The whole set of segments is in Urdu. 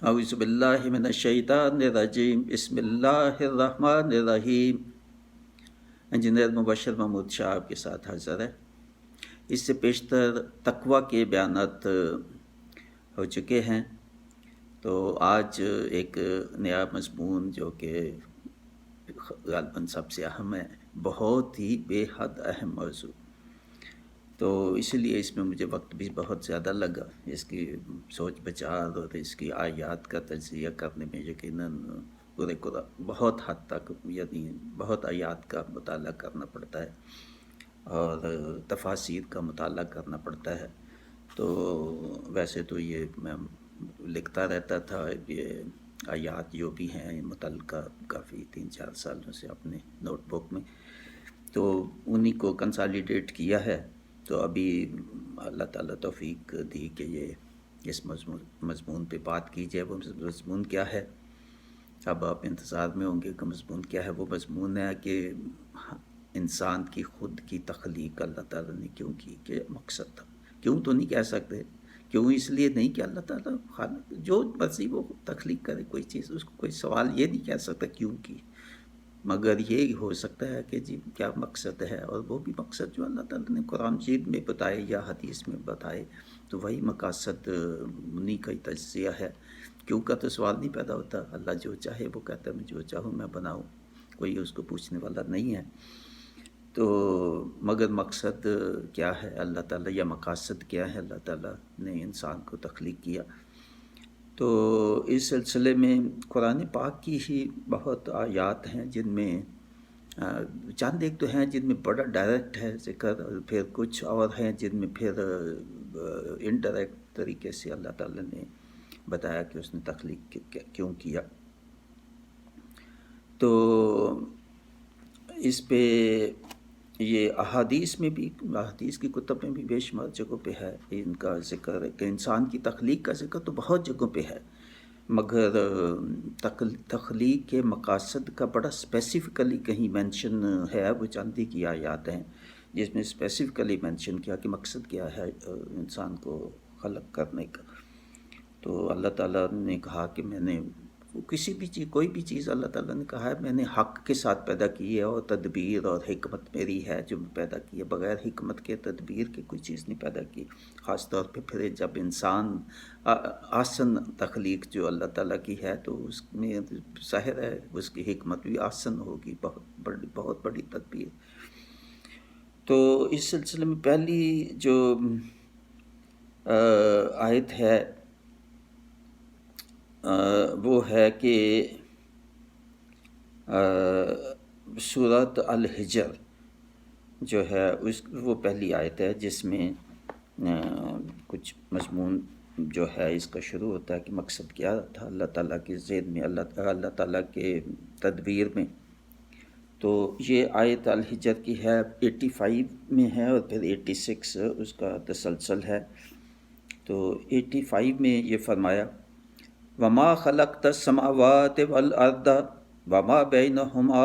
اعوذ باللہ من الشیطان الرجیم، بسم اللہ الرحمن الرحیم۔ انجینئر مبشر محمود شاہ آپ کے ساتھ حاضر ہے۔ اس سے پیشتر تقوی کے بیانات ہو چکے ہیں، تو آج ایک نیا مضمون جو کہ غالباً سب سے اہم ہے، بہت ہی بے حد اہم موضوع، تو اسی لیے اس میں مجھے وقت بھی بہت زیادہ لگا۔ اس کی سوچ بچار اور اس کی آیات کا تجزیہ کرنے میں یقیناً پورے بہت حد تک، یعنی بہت آیات کا مطالعہ کرنا پڑتا ہے اور تفاسیر کا مطالعہ کرنا پڑتا ہے۔ تو ویسے تو یہ میں لکھتا رہتا تھا، یہ آیات جو بھی ہیں متعلقہ کافی 3-4 سالوں سے اپنے نوٹ بک میں، تو انہی کو کنسالیڈیٹ کیا ہے۔ تو ابھی اللہ تعالیٰ توفیق دی کہ یہ اس مضمون پہ بات کی جائے۔ وہ مضمون کیا ہے؟ اب آپ انتظار میں ہوں گے کہ مضمون کیا ہے۔ وہ مضمون ہے کہ انسان کی خود کی تخلیق اللہ تعالیٰ نے کیوں کی، کہ مقصد تھا۔ کیوں تو نہیں کہہ سکتے، کیوں اس لیے نہیں کہ اللہ تعالیٰ خالق جو مرضی وہ تخلیق کرے کوئی چیز، اس کو کوئی سوال یہ نہیں کہہ سکتا کیوں کی، مگر یہ ہو سکتا ہے کہ جی کیا مقصد ہے، اور وہ بھی مقصد جو اللہ تعالیٰ نے قرآن مجید میں بتائے یا حدیث میں بتائے، تو وہی مقاصد انہی کا تجزیہ ہے۔ کیوں کا تو سوال نہیں پیدا ہوتا، اللہ جو چاہے وہ کہتا ہے میں جو چاہوں میں بناؤں، کوئی اس کو پوچھنے والا نہیں ہے۔ تو مگر مقصد کیا ہے اللہ تعالیٰ، یا مقاصد کیا ہے اللہ تعالیٰ نے انسان کو تخلیق کیا؟ تو اس سلسلے میں قرآن پاک کی ہی بہت آیات ہیں جن میں چند ایک تو ہیں جن میں بڑا ڈائریکٹ ہے ذکر، اور پھر کچھ اور ہیں جن میں پھر انڈائریکٹ طریقے سے اللہ تعالیٰ نے بتایا کہ اس نے تخلیق کیوں کیا۔ تو اس پہ یہ احادیث میں بھی، احادیث کی کتب میں بھی بے شمار جگہوں پہ ہے ان کا ذکر، ہے کہ انسان کی تخلیق کا ذکر تو بہت جگہوں پہ ہے، مگر تخلیق کے مقاصد کا بڑا اسپیسیفکلی کہیں مینشن ہے۔ وہ چاندی کی آیات ہیں جس میں اسپیسیفکلی مینشن کیا کہ مقصد کیا ہے انسان کو خلق کرنے کا۔ تو اللہ تعالیٰ نے کہا کہ میں نے کسی بھی چیز، کوئی بھی چیز اللہ تعالیٰ نے کہا ہے میں نے حق کے ساتھ پیدا کی ہے، اور تدبیر اور حکمت میری ہے جو میں پیدا کی ہے، بغیر حکمت کے تدبیر کے کوئی چیز نہیں پیدا کی۔ خاص طور پہ پھر جب انسان آسن تخلیق جو اللہ تعالیٰ کی ہے، تو اس میں ظاہر ہے اس کی حکمت بھی آسن ہوگی، بہت بڑی تدبیر۔ تو اس سلسلے میں پہلی جو آیت ہے وہ ہے کہ سورۃ الحجر جو ہے وہ پہلی آیت ہے جس میں کچھ مضمون جو ہے اس کا شروع ہوتا ہے کہ مقصد کیا تھا اللہ تعالیٰ کے ذہن میں، اللہ تعالیٰ کے تدبیر میں۔ تو یہ آیت الحجر کی ہے، 85 میں ہے، اور پھر 86 اس کا تسلسل ہے۔ تو 85 میں یہ فرمایا وَمَا خَلَقْتَ السَّمَاوَاتِ وَالْأَرْضَ وَمَا بَيْنَهُمَا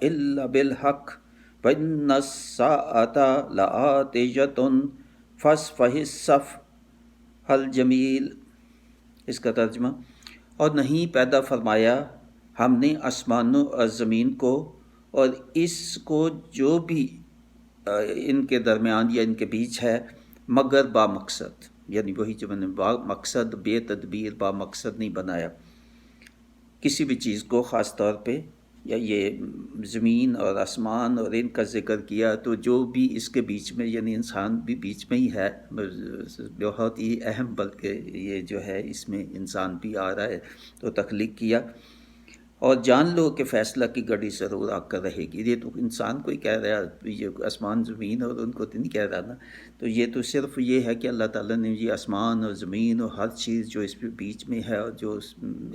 إِلَّا بِالْحَقِّ وَإِنَّ السَّاعَةَ لَآتِيَةٌ فَاصْفَحِ الصَّفْحَ الْجَمِيلَ۔ اس کا ترجمہ، اور نہیں پیدا فرمایا ہم نے آسمانوں اور زمین کو اور اس کو جو بھی ان کے درمیان یا ان کے بیچ ہے، مگر با مقصد، یعنی وہی جو میں نے با مقصد، بے تدبیر، با مقصد نہیں بنایا کسی بھی چیز کو۔ خاص طور پہ یا یہ زمین اور آسمان اور ان کا ذکر کیا، تو جو بھی اس کے بیچ میں، یعنی انسان بھی بیچ میں ہی ہے، بہت ہی اہم، بلکہ یہ جو ہے اس میں انسان بھی آ رہا ہے، تو تخلیق کیا۔ اور جان لو کہ فیصلہ کی گھڑی ضرور آ کر رہے گی۔ یہ تو انسان کو ہی کہہ رہا ہے، یہ آسمان زمین اور ان کو تو نہیں کہہ رہا نا۔ تو یہ تو صرف یہ ہے کہ اللہ تعالیٰ نے یہ آسمان اور زمین اور ہر چیز جو اس بیچ میں ہے، اور جو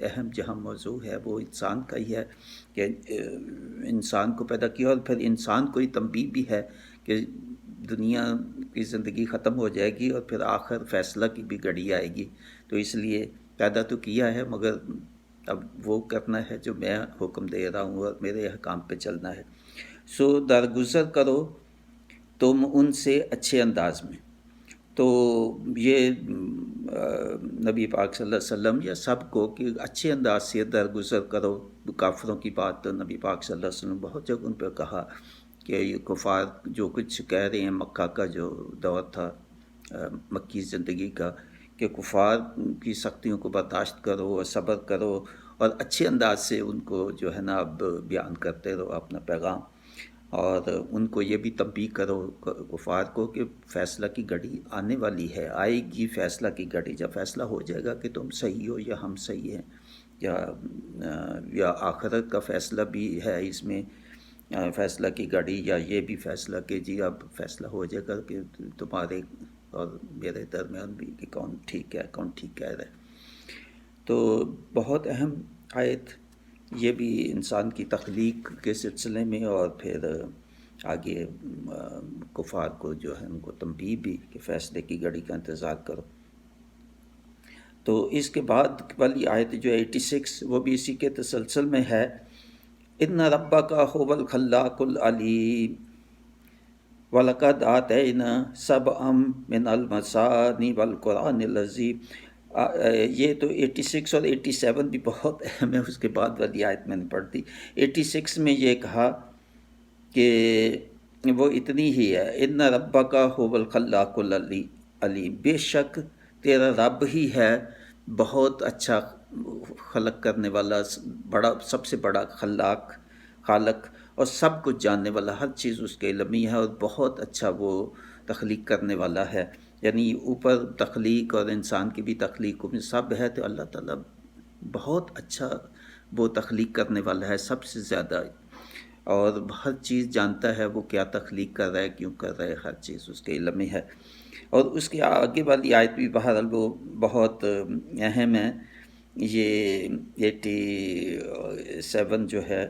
اہم جہاں موضوع ہے وہ انسان کا ہی ہے، کہ انسان کو پیدا کیا، اور پھر انسان کو ہی تنبیہ بھی ہے کہ دنیا کی زندگی ختم ہو جائے گی اور پھر آخر فیصلہ کی بھی گھڑی آئے گی، تو اس لیے پیدا تو کیا ہے، مگر اب وہ کرنا ہے جو میں حکم دے رہا ہوں، اور میرے احکام پہ چلنا ہے۔ سو درگزر کرو تم ان سے اچھے انداز میں۔ تو یہ نبی پاک صلی اللہ علیہ وسلم یا سب کو کہ اچھے انداز سے درگزر کرو کافروں کی بات. تو نبی پاک صلی اللہ علیہ وسلم بہت جگہ ان پہ کہا کہ یہ کفار جو کچھ کہہ رہے ہیں، مکہ کا جو دور تھا مکی زندگی کا، کہ کفار کی سختیوں کو برداشت کرو اور صبر کرو اور اچھے انداز سے ان کو جو ہے نا اب بیان کرتے رہو اپنا پیغام، اور ان کو یہ بھی تنبیہ کرو کفار کو کہ فیصلہ کی گھڑی آنے والی ہے، آئے گی فیصلہ کی گھڑی. جب فیصلہ ہو جائے گا کہ تم صحیح ہو یا ہم صحیح ہیں، یا آخرت کا فیصلہ بھی ہے اس میں، فیصلہ کی گھڑی، یا یہ بھی فیصلہ کہ جی اب فیصلہ ہو جائے گا کہ تمہارے اور میرے درمیان بھی کہ کون ٹھیک ہے کون ٹھیک کہہ رہا ہے. تو بہت اہم آیت یہ بھی انسان کی تخلیق کے سلسلے میں، اور پھر آگے کفار کو جو ہے ان کو تنبیہ بھی کہ فیصلے کی گھڑی کا انتظار کرو. تو اس کے بعد والی آیت جو 86 وہ بھی اسی کے تسلسل میں ہے. ان ربک هو الخلاق العلیم وَلَقَدْ آتَيْنَا سَبْعًا مِنَ الْمَثَانِي وَالْقُرْآنِ الْعَظِيمِ. یہ تو 86 اور 87 بھی بہت اہم ہے. اس کے بعد والی آیت میں نے پڑھ دی. 86 میں یہ کہا کہ وہ اتنی ہی ہے، ان ربک هو الخلاق العلیم، بے شک تیرا رب ہی ہے بہت اچھا خلق کرنے والا، بڑا سب سے بڑا خالق اور سب کچھ جاننے والا، ہر چیز اس کے علم میں ہے اور بہت اچھا وہ تخلیق کرنے والا ہے. یعنی اوپر تخلیق اور انسان کی بھی تخلیق میں سب ہے، تو اللہ تعالیٰ بہت اچھا وہ تخلیق کرنے والا ہے سب سے زیادہ، اور ہر چیز جانتا ہے وہ کیا تخلیق کر رہا ہے، کیوں کر رہا ہے، ہر چیز اس کے علم میں ہے. اور اس کے آگے والی آیت بھی بہرحال وہ بہت اہم ہے. یہ 87 جو ہے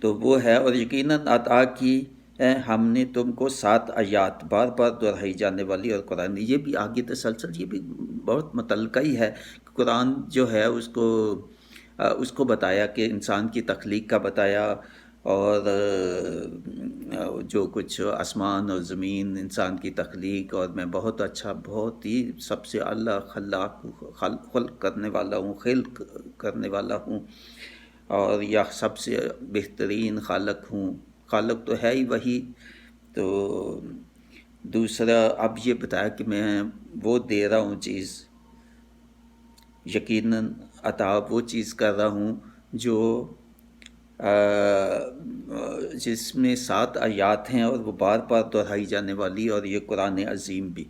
تو وہ ہے، اور یقیناً عطا کی ہے ہم نے تم کو 7 آیات بار بار دہرائی جانے والی، اور قرآن یہ بھی آگے تسلسل یہ بھی بہت متعلقہ ہی ہے. قرآن جو ہے اس کو بتایا کہ انسان کی تخلیق کا بتایا، اور جو کچھ آسمان اور زمین انسان کی تخلیق، اور میں بہت اچھا بہت ہی سب سے اعلیٰ خلق کرنے والا ہوں، خلق کرنے والا ہوں، اور یا سب سے بہترین خالق ہوں. خالق تو ہے ہی وہی. تو دوسرا اب یہ بتایا کہ میں وہ دے رہا ہوں چیز، یقیناً عطا وہ چیز کر رہا ہوں جو جس میں 7 آیات ہیں اور وہ بار بار دہرائی جانے والی، اور یہ قرآن عظیم بھی،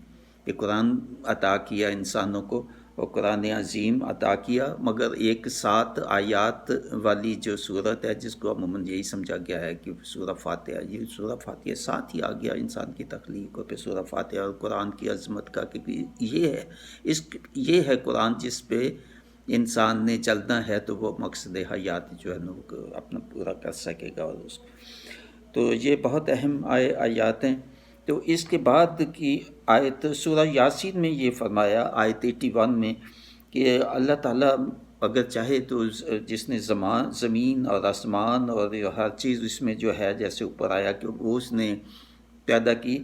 یہ قرآن عطا کیا انسانوں کو، اور قرآن عظیم عطا کیا، مگر ایک 7 آیات والی جو صورت ہے جس کو عموماً یہی سمجھا گیا ہے کہ سورہ فاتحہ، یہ سورہ فاتحہ ساتھ ہی آ گیا انسان کی تخلیق، اور پھر سورہ فاتحہ اور قرآن کی عظمت کا، کہ یہ ہے قرآن جس پہ انسان نے چلنا ہے تو وہ مقصد حیات جو ہے نا وہ اپنا پورا کر سکے گا. اور اس تو یہ بہت اہم آیات ہیں. تو اس کے بعد کی آیت سورہ یاسین میں یہ فرمایا آیت 81 میں کہ اللہ تعالیٰ اگر چاہے تو جس نے زمین اور آسمان اور ہر چیز اس میں جو ہے جیسے اوپر آیا کہ وہ اس نے پیدا کی،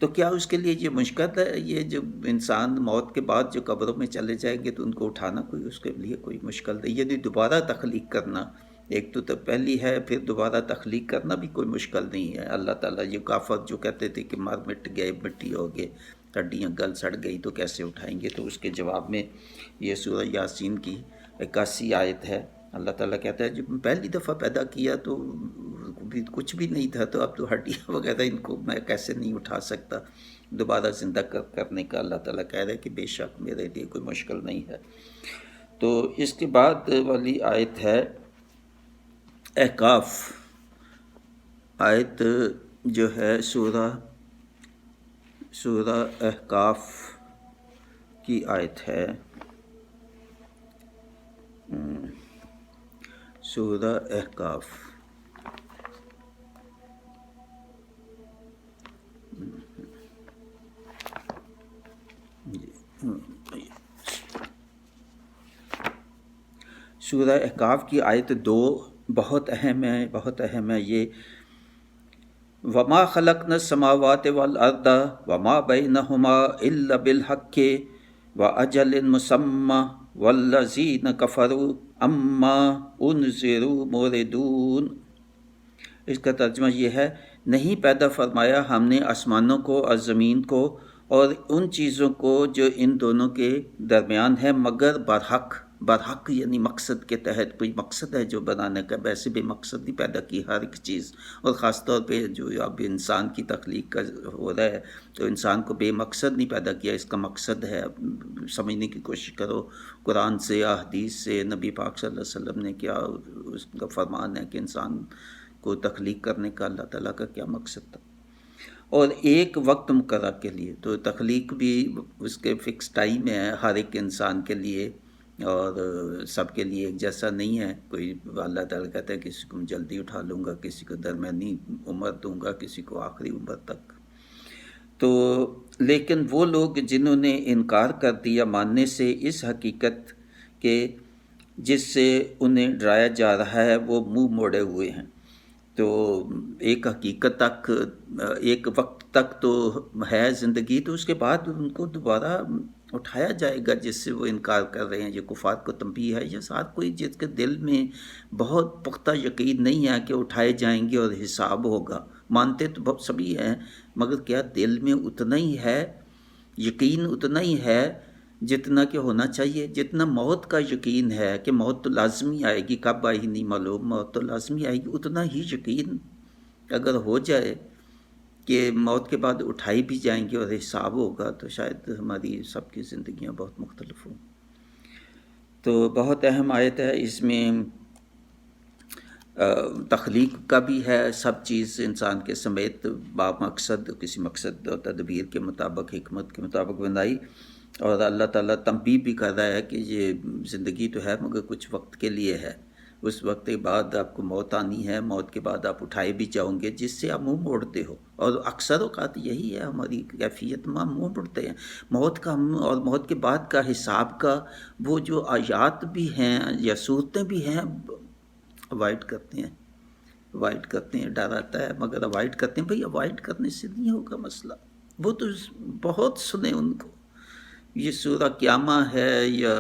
تو کیا اس کے لیے یہ مشکل ہے؟ یہ جو انسان موت کے بعد جو قبروں میں چلے جائیں گے تو ان کو اٹھانا کوئی اس کے لیے کوئی مشکل نہیں. یہ دوبارہ تخلیق کرنا ایک تو پہلی ہے، پھر دوبارہ تخلیق کرنا بھی کوئی مشکل نہیں ہے. اللہ تعالیٰ یہ کافر جو کہتے تھے کہ مر مٹ گئے، مٹی ہو گئے، ہڈیاں گل سڑ گئی تو کیسے اٹھائیں گے، تو اس کے جواب میں یہ سورہ یاسین کی 81 آیت ہے. اللہ تعالیٰ کہتا ہے جب پہلی دفعہ پیدا کیا تو کچھ بھی نہیں تھا، تو اب تو ہڈیاں وغیرہ ان کو میں کیسے نہیں اٹھا سکتا. دوبارہ زندہ کرنے کا اللہ تعالیٰ کہہ رہا ہے کہ بے شک میرے لیے کوئی مشکل نہیں ہے. تو اس کے بعد والی آیت ہے احقاف، آیت جو ہے سورہ احقاف کی آیت ہے، سورہ احقاف. سورہ احقاف کی آیت 2 بہت اہم ہے. یہ وما خلقنا السماوات والارض وما بینہما الا بالحق واجل مسمى والذین کفروا اما انذروا موردون۔ اس کا ترجمہ یہ ہے، نہیں پیدا فرمایا ہم نے آسمانوں کو اور زمین کو اور ان چیزوں کو جو ان دونوں کے درمیان ہے مگر برحق یعنی مقصد کے تحت۔ کوئی مقصد ہے جو بنانے کا، ویسے بے مقصد نہیں پیدا کی ہر ایک چیز، اور خاص طور پہ جو اب انسان کی تخلیق کا ہو رہا ہے تو انسان کو بے مقصد نہیں پیدا کیا، اس کا مقصد ہے۔ سمجھنے کی کوشش کرو قرآن سے یا حدیث سے، نبی پاک صلی اللہ علیہ وسلم نے کیا اس کا فرمان ہے کہ انسان کو تخلیق کرنے کا اللہ تعالیٰ کا کیا مقصد تھا، اور ایک وقت مقرر کے لیے۔ تو تخلیق بھی اس کے فکس ٹائم ہے ہر ایک انسان کے لیے، اور سب کے لیے ایک جیسا نہیں ہے۔ کوئی اللہ تعالیٰ کہتا ہے کسی کو جلدی اٹھا لوں گا، کسی کو درمیانی عمر دوں گا، کسی کو آخری عمر تک۔ تو لیکن وہ لوگ جنہوں نے انکار کر دیا ماننے سے اس حقیقت کے جس سے انہیں ڈرایا جا رہا ہے، وہ منہ موڑے ہوئے ہیں۔ تو ایک حقیقت تک، ایک وقت تک تو ہے زندگی، تو اس کے بعد ان کو دوبارہ اٹھایا جائے گا جس سے وہ انکار کر رہے ہیں۔ یہ کفار کو تنبیہ ہے، یا ساتھ کوئی جس کے دل میں بہت پختہ یقین نہیں ہے کہ اٹھائے جائیں گے اور حساب ہوگا۔ مانتے تو بہت سبھی ہیں، مگر کیا دل میں اتنا ہی ہے، یقین اتنا ہی ہے جتنا کہ ہونا چاہیے؟ جتنا موت کا یقین ہے کہ موت تو لازمی آئے گی، کب آئے گی نہیں معلوم، موت تو لازمی آئے گی، اتنا ہی یقین اگر ہو جائے کہ موت کے بعد اٹھائی بھی جائیں گے اور حساب ہوگا، تو شاید ہماری سب کی زندگیاں بہت مختلف ہوں۔ تو بہت اہم آیت ہے، اس میں تخلیق کا بھی ہے، سب چیز انسان کے سمیت با مقصد، کسی مقصد اور تدبیر کے مطابق، حکمت کے مطابق بنائی، اور اللہ تعالیٰ تنبیہ بھی کر رہا ہے کہ یہ زندگی تو ہے مگر کچھ وقت کے لیے ہے، اس وقت کے بعد آپ کو موت آنی ہے، موت کے بعد آپ اٹھائے بھی جاؤ گے جس سے آپ منہ موڑتے ہو، اور اکثر اوقات یہی ہے ہماری کیفیت، ہم منہ موڑتے ہیں موت کا، اور موت کے بعد کا حساب کا وہ جو آیات بھی ہیں یا صورتیں بھی ہیں اوائڈ کرتے ہیں، ڈر آتا ہے مگر اوائڈ کرتے ہیں۔ بھئی اوائڈ کرنے سے نہیں ہوگا مسئلہ، وہ تو بہت سنیں ان کو، یہ سورہ قیامہ ہے یا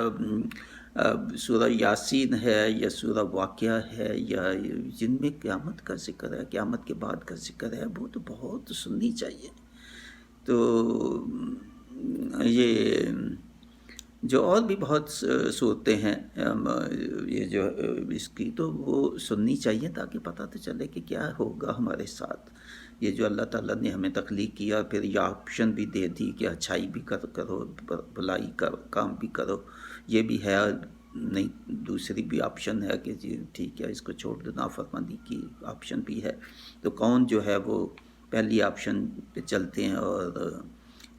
سورہ یاسین ہے یا سورہ واقعہ ہے، یا جن میں قیامت کا ذکر ہے، قیامت کے بعد کا ذکر ہے، وہ تو بہت سننی چاہیے۔ تو یہ جو اور بھی بہت صورتیں ہیں یہ جو اس کی، تو وہ سننی چاہیے تاکہ پتہ تو چلے کہ کیا ہوگا ہمارے ساتھ۔ یہ جو اللہ تعالیٰ نے ہمیں تخلیق کیا، پھر یہ آپشن بھی دے دی کہ اچھائی بھی کرو، بھلائی کا کام بھی کرو، یہ بھی ہے، نہیں دوسری بھی آپشن ہے کہ جی ٹھیک ہے اس کو چھوڑ دو، نافرمانی کی آپشن بھی ہے۔ تو کون جو ہے وہ پہلی آپشن پہ چلتے ہیں اور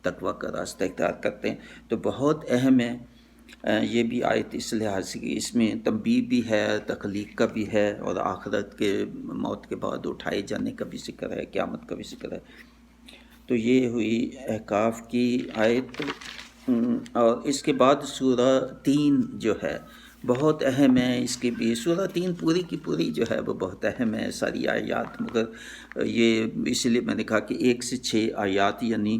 تقویٰ کا راستہ اختیار کرتے ہیں۔ تو بہت اہم ہے یہ بھی آیت اس لحاظ سے کہ اس میں تنبیہ بھی ہے، تخلیق کا بھی ہے، اور آخرت کے موت کے بعد اٹھائے جانے کا بھی ذکر ہے، قیامت کا بھی ذکر ہے۔ تو یہ ہوئی احقاف کی آیت، اور اس کے بعد سورہ 3 جو ہے بہت اہم ہے، اس کی بھی سورہ 3 پوری کی پوری جو ہے وہ بہت اہم ہے، ساری آیات، مگر یہ اس لیے میں نے کہا کہ 1 سے 6 آیات، یعنی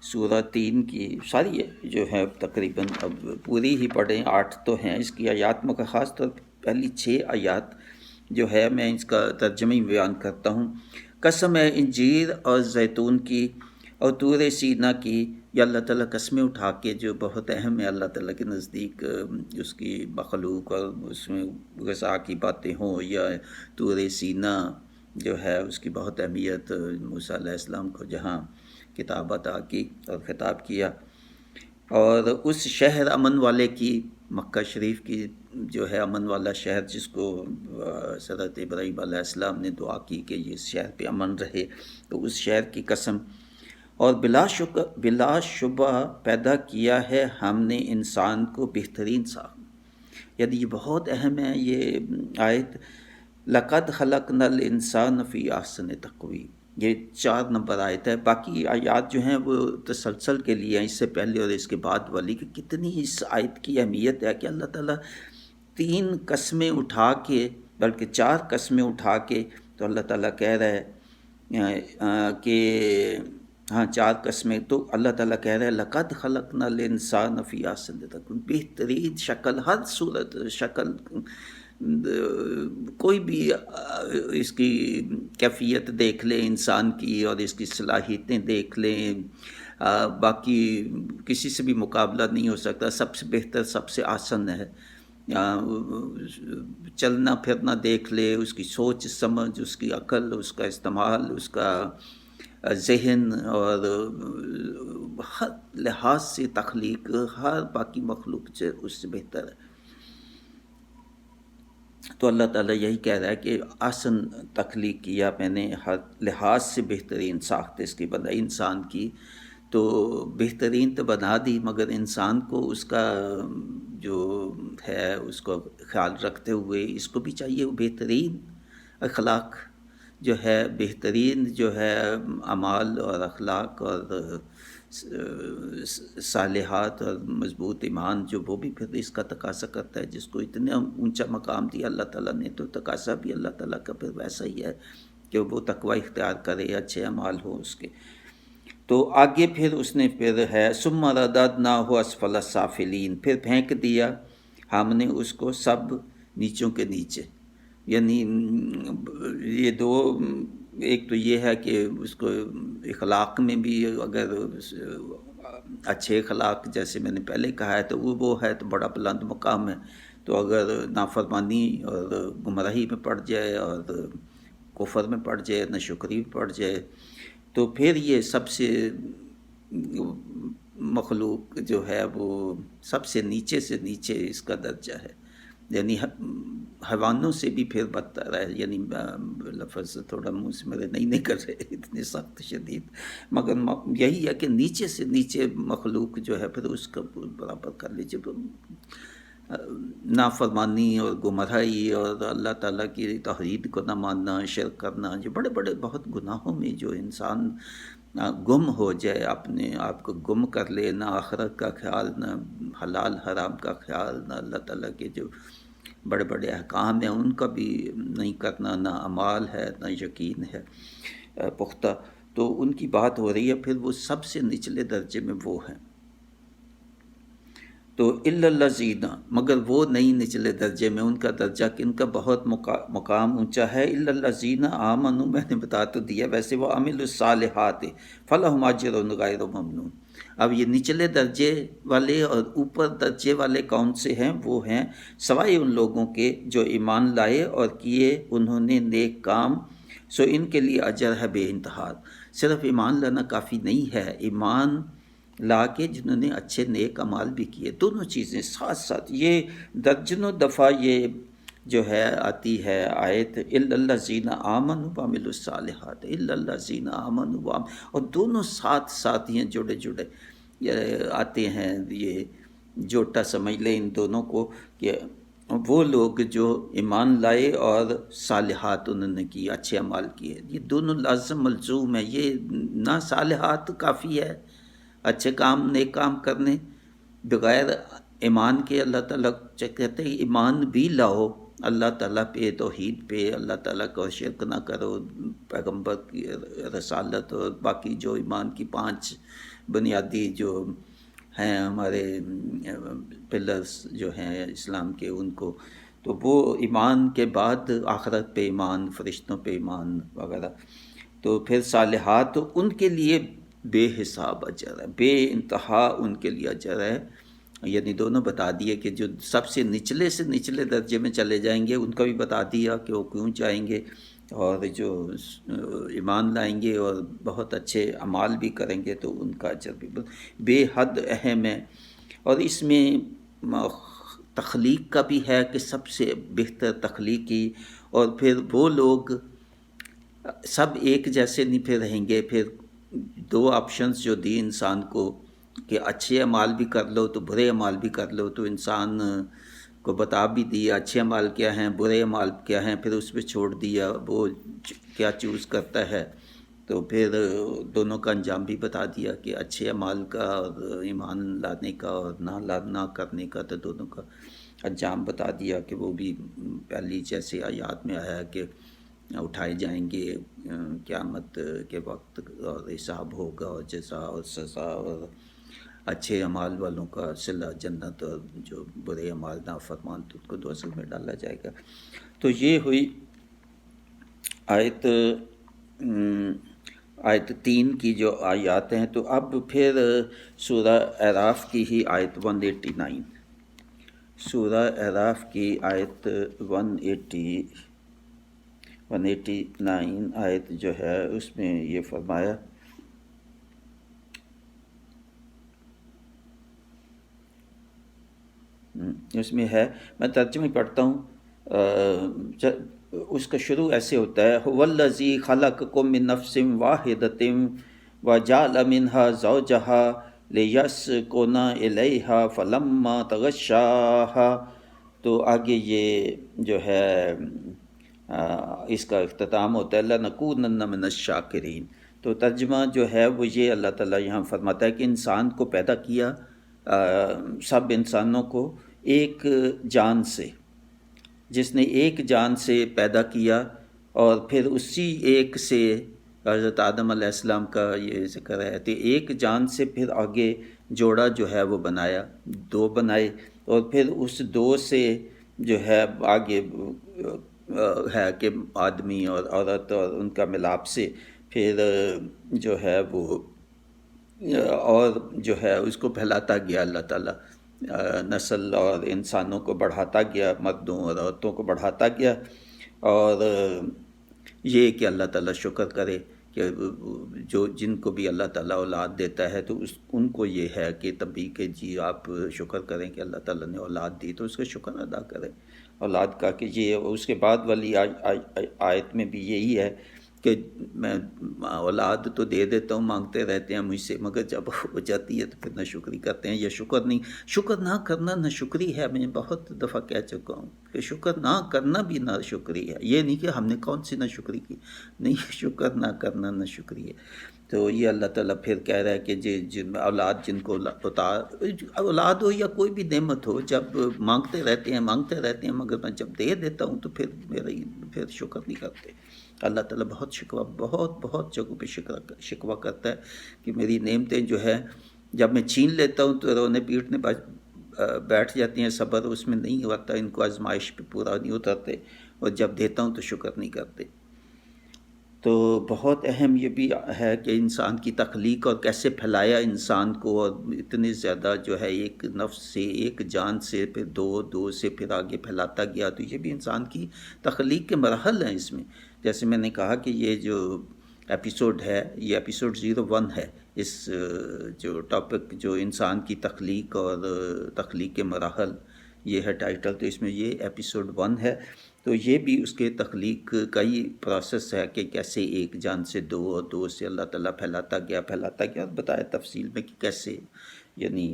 سورہ 3 کی ساری جو ہے تقریباً اب پوری ہی پڑھیں، 8 تو ہیں اس کی آیات، مگر خاص طور پہلی 6 آیات جو ہے میں اس کا ترجمہ ہی بیان کرتا ہوں۔ قسم ہے انجیر اور زیتون کی اور طور سینا کی، یا اللہ تعالیٰ قسمیں اٹھا کے جو بہت اہم ہے اللہ تعالیٰ کے نزدیک، اس کی مخلوق اور اس میں غذا کی باتیں ہوں، یا طور سینا جو ہے اس کی بہت اہمیت، موسیٰ علیہ السلام کو جہاں کتاب عطا کی اور خطاب کیا، اور اس شہر امن والے کی، مکہ شریف کی جو ہے امن والا شہر، جس کو حضرت ابراہیم علیہ السلام نے دعا کی کہ یہ شہر پہ امن رہے، تو اس شہر کی قسم، اور بلا شبہ پیدا کیا ہے ہم نے انسان کو بہترین سا، یعنی یہ بہت اہم ہے یہ آیت، لقد خلقنا الانسان فی احسن تقویم، یہ 4 نمبر آیت ہے۔ باقی آیات جو ہیں وہ تسلسل کے لیے ہیں، اس سے پہلے اور اس کے بعد والی، کہ کتنی اس آیت کی اہمیت ہے کہ اللہ تعالیٰ 3 قسمیں اٹھا کے، بلکہ 4 قسمیں اٹھا کے، تو اللہ تعالیٰ کہہ رہا ہے کہ ہاں 4 قسمیں تو اللہ تعالیٰ کہہ رہا ہے لقد خلقنا الانسان فی احسن تقویم، بہترین شکل، ہر صورت شکل، کوئی بھی اس کی کیفیت دیکھ لیں انسان کی اور اس کی صلاحیتیں دیکھ لیں، باقی کسی سے بھی مقابلہ نہیں ہو سکتا، سب سے بہتر، سب سے آسن ہے۔ چلنا پھرنا دیکھ لے، اس کی سوچ سمجھ، اس کی عقل، اس کا استعمال، اس کا ذہن، اور ہر لحاظ سے تخلیق ہر باقی مخلوق سے اس سے بہتر ہے۔ تو اللہ تعالیٰ یہی کہہ رہا ہے کہ آسن تخلیق کیا میں نے، ہر لحاظ سے بہترین ساخت اس کی بنائی انسان کی، تو بہترین تو بنا دی، مگر انسان کو اس کا جو ہے اس کو خیال رکھتے ہوئے اس کو بھی چاہیے وہ بہترین اخلاق جو ہے، بہترین جو ہے اعمال اور اخلاق اور صالحات اور مضبوط ایمان، جو وہ بھی پھر اس کا تقاضا کرتا ہے۔ جس کو اتنا اونچا مقام دیا اللہ تعالیٰ نے، تو تقاضا بھی اللہ تعالیٰ کا پھر ویسا ہی ہے کہ وہ تقوی اختیار کرے، اچھے اعمال ہوں اس کے۔ تو آگے پھر اس نے پھر ہے ثم رددناہ اسفل السافلین، پھر پھینک دیا ہم نے اس کو سب نیچوں کے نیچے، یعنی یہ دو، ایک تو یہ ہے کہ اس کو اخلاق میں بھی اگر اچھے اخلاق جیسے میں نے پہلے کہا ہے تو وہ ہے تو بڑا بلند مقام ہے، تو اگر نافرمانی اور گمراہی میں پڑ جائے اور کفر میں پڑ جائے، ناشکری میں پڑ جائے، تو پھر یہ سب سے مخلوق جو ہے وہ سب سے نیچے اس کا درجہ ہے، یعنی حیوانوں سے بھی پھر بدتر ہے، یعنی لفظ تھوڑا منہ سے میرے نہیں نکل رہے اتنے سخت شدید، مگر یہی ہے کہ نیچے سے نیچے مخلوق جو ہے پھر اس کا برابر کر لیجیے۔ نافرمانی اور گمراہی اور اللہ تعالیٰ کی توحید کو نہ ماننا، شرک کرنا، جو بڑے بڑے بہت گناہوں میں جو انسان گم ہو جائے، اپنے آپ کو گم کر لے، نہ آخرت کا خیال، نہ حلال حرام کا خیال، نہ اللہ تعالیٰ کے جو بڑے بڑے احکام ہیں ان کا بھی نہیں کرنا، نہ اعمال ہے، نہ یقین ہے پختہ، تو ان کی بات ہو رہی ہے، پھر وہ سب سے نچلے درجے میں وہ ہیں۔ تو الا الذین، مگر وہ نہیں نچلے درجے میں، ان کا درجہ ان کا بہت مقام اونچا ہے۔ الا الذین آمنوا، میں نے بتا تو دیا ویسے، وہ عملوا الصالحات فلہم اجر غیر ممنون۔ اب یہ نچلے درجے والے اور اوپر درجے والے کون سے ہیں؟ وہ ہیں سوائے ان لوگوں کے جو ایمان لائے اور کیے انہوں نے نیک کام، سو ان کے لیے اجر ہے بے انتہا۔ صرف ایمان لانا کافی نہیں ہے، ایمان لا کے جنہوں نے اچھے نیک اعمال بھی کیے، دونوں چیزیں ساتھ ساتھ، یہ درجنوں دفعہ یہ جو ہے آتی ہے آیت الا الذین آمنوا وعملوا الصالحات، الا الذین آمنوا، اور دونوں ساتھ ساتھ ہیں، جڑے آتے ہیں، یہ جوٹا سمجھ لیں ان دونوں کو، کہ وہ لوگ جو ایمان لائے اور صالحات انہوں نے کی، اچھے اعمال کیے، یہ دونوں لازم ملزوم ہے۔ یہ نہ صالحات کافی ہے اچھے کام نیک کام کرنے، بغیر ایمان کے اللہ تعالیٰ کہتے ہیں ایمان بھی لاؤ اللہ تعالیٰ پہ، توحید پہ، اللہ تعالیٰ کو شرک نہ کرو، پیغمبر کی رسالت اور باقی جو ایمان کی 5 بنیادی جو ہیں ہمارے پلرز جو ہیں اسلام کے، ان کو، تو وہ ایمان کے بعد آخرت پہ ایمان، فرشتوں پہ ایمان وغیرہ، تو پھر صالحات، ان کے لیے بے حساب اجر ہے، بے انتہا ان کے لیے اجر ہے۔ یعنی دونوں بتا دیے کہ جو سب سے نچلے درجے میں چلے جائیں گے ان کا بھی بتا دیا کہ وہ کیوں جائیں گے، اور جو ایمان لائیں گے اور بہت اچھے اعمال بھی کریں گے تو ان کا اجر بھی بے حد اہم ہے۔ اور اس میں تخلیق کا بھی ہے کہ سب سے بہتر تخلیقی، اور پھر وہ لوگ سب ایک جیسے نہیں پھر رہیں گے، پھر 2 آپشنز جو دی انسان کو کہ اچھے اعمال بھی کر لو تو برے اعمال بھی کر لو، تو انسان کو بتا بھی دیا اچھے اعمال کیا ہیں، برے اعمال کیا ہیں، پھر اس پہ چھوڑ دیا وہ کیا چوز کرتا ہے، تو پھر دونوں کا انجام بھی بتا دیا کہ اچھے اعمال کا اور ایمان لانے کا اور نہ کرنے کا، تو دونوں کا انجام بتا دیا کہ وہ بھی پہلی جیسے آیات میں آیا کہ اٹھائے جائیں گے قیامت کے وقت، اور حساب ہوگا اور جزا اور سزا، اور اچھے اعمال والوں کا صلہ جنت، اور جو برے اعمال نافرمان تو ان کو دوزخ میں ڈالا جائے گا۔ تو یہ ہوئی آیت 3 کی جو آیات ہیں۔ تو اب پھر سورہ اعراف کی ہی آیت 189، سورہ اعراف کی آیت 189 آیت جو ہے اس میں یہ فرمایا، اس میں ہے، میں ترجمہ پڑھتا ہوں۔ اس کا شروع ایسے ہوتا ہے، هو الذی خلقکم من نفس واحدۃ وجعل منها زوجها لیسکن الیہا فلما تغشاها۔ تو آگے یہ جو ہے اس کا اختتام ہوتا ہے لنکونن من الشاکرین۔ تو ترجمہ جو ہے وہ یہ اللہ تعالیٰ یہاں فرماتا ہے کہ انسان کو پیدا کیا، سب انسانوں کو ایک جان سے، جس نے ایک جان سے پیدا کیا، اور پھر اسی ایک سے حضرت آدم علیہ السلام کا یہ ذکر ہے، تو ایک جان سے پھر آگے جوڑا جو ہے وہ بنایا، 2 بنائے، اور پھر اس 2 سے جو ہے آگے ہے کہ آدمی اور عورت اور ان کا ملاپ سے پھر جو ہے وہ اور جو ہے اس کو پھیلاتا گیا اللہ تعالیٰ، نسل اور انسانوں کو بڑھاتا گیا، مردوں اور عورتوں کو بڑھاتا گیا۔ اور یہ کہ اللہ تعالیٰ شکر کرے کہ جن کو بھی اللہ تعالیٰ اولاد دیتا ہے تو ان کو یہ ہے کہ تبھی کہ جی آپ شکر کریں کہ اللہ تعالیٰ نے اولاد دی، تو اس کا شکر ادا کریں اولاد کا۔ کہ یہ اس کے بعد والی آیت میں بھی یہی ہے کہ میں اولاد تو دے دیتا ہوں، مانگتے رہتے ہیں مجھ سے، مگر جب ہو جاتی ہے تو پھر ناشکری کرتے ہیں، یا شکر نہ کرنا ناشکری ہے۔ میں بہت دفعہ کہہ چکا ہوں کہ شکر نہ کرنا بھی ناشکری ہے، یہ نہیں کہ ہم نے کون سی ناشکری کی، نہیں، شکر نہ کرنا ناشکری ہے۔ تو یہ اللہ تعالیٰ پھر کہہ رہا ہے کہ جن اولاد، جن کو اولاد ہو یا کوئی بھی نعمت ہو، جب مانگتے رہتے ہیں مگر میں جب دے دیتا ہوں تو پھر شکر نہیں کرتے۔ اللہ تعالیٰ بہت جگہوں پہ شکوہ کرتا ہے کہ میری نعمتیں جو ہے جب میں چھین لیتا ہوں تو رونے پیٹنے بیٹھ جاتی ہیں، صبر اس میں نہیں ہوتا، ان کو آزمائش پہ پورا نہیں اترتے، اور جب دیتا ہوں تو شکر نہیں کرتے۔ تو بہت اہم یہ بھی ہے کہ انسان کی تخلیق اور کیسے پھیلایا انسان کو، اور اتنے زیادہ جو ہے ایک نفس سے، ایک جان سے، پھر 2 سے پھر آگے پھیلاتا گیا۔ تو یہ بھی انسان کی تخلیق کے مراحل ہیں اس میں۔ جیسے میں نے کہا کہ یہ جو ایپیسوڈ ہے، یہ ایپیسوڈ 01 ہے، اس جو ٹاپک جو انسان کی تخلیق اور تخلیق کے مراحل، یہ ہے ٹائٹل۔ تو اس میں یہ ایپیسوڈ 1 ہے، تو یہ بھی اس کے تخلیق کا ہی پروسیس ہے کہ کیسے ایک جان سے 2 اور 2 سے اللہ تعالیٰ پھیلاتا گیا، اور بتایا تفصیل میں کہ کیسے، یعنی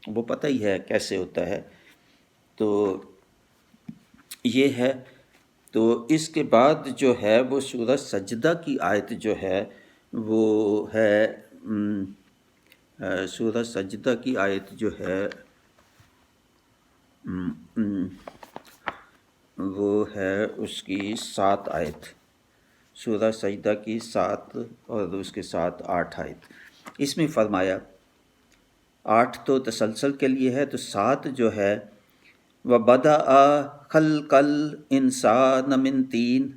وہ پتہ ہی ہے کیسے ہوتا ہے۔ تو یہ ہے۔ تو اس کے بعد جو ہے وہ سورہ سجدہ کی آیت جو ہے وہ ہے سورہ سجدہ کی آیت جو ہے وہ ہے اس کی 7 آیت، سورہ سجدہ کی 7 اور اس کے ساتھ 8 آیت۔ اس میں فرمایا 8 تو تسلسل کے لیے ہے، تو 7 جو ہے وَبَدَأَ خَلْقَ الْإِنسَانَ مِنْ طِينٍ،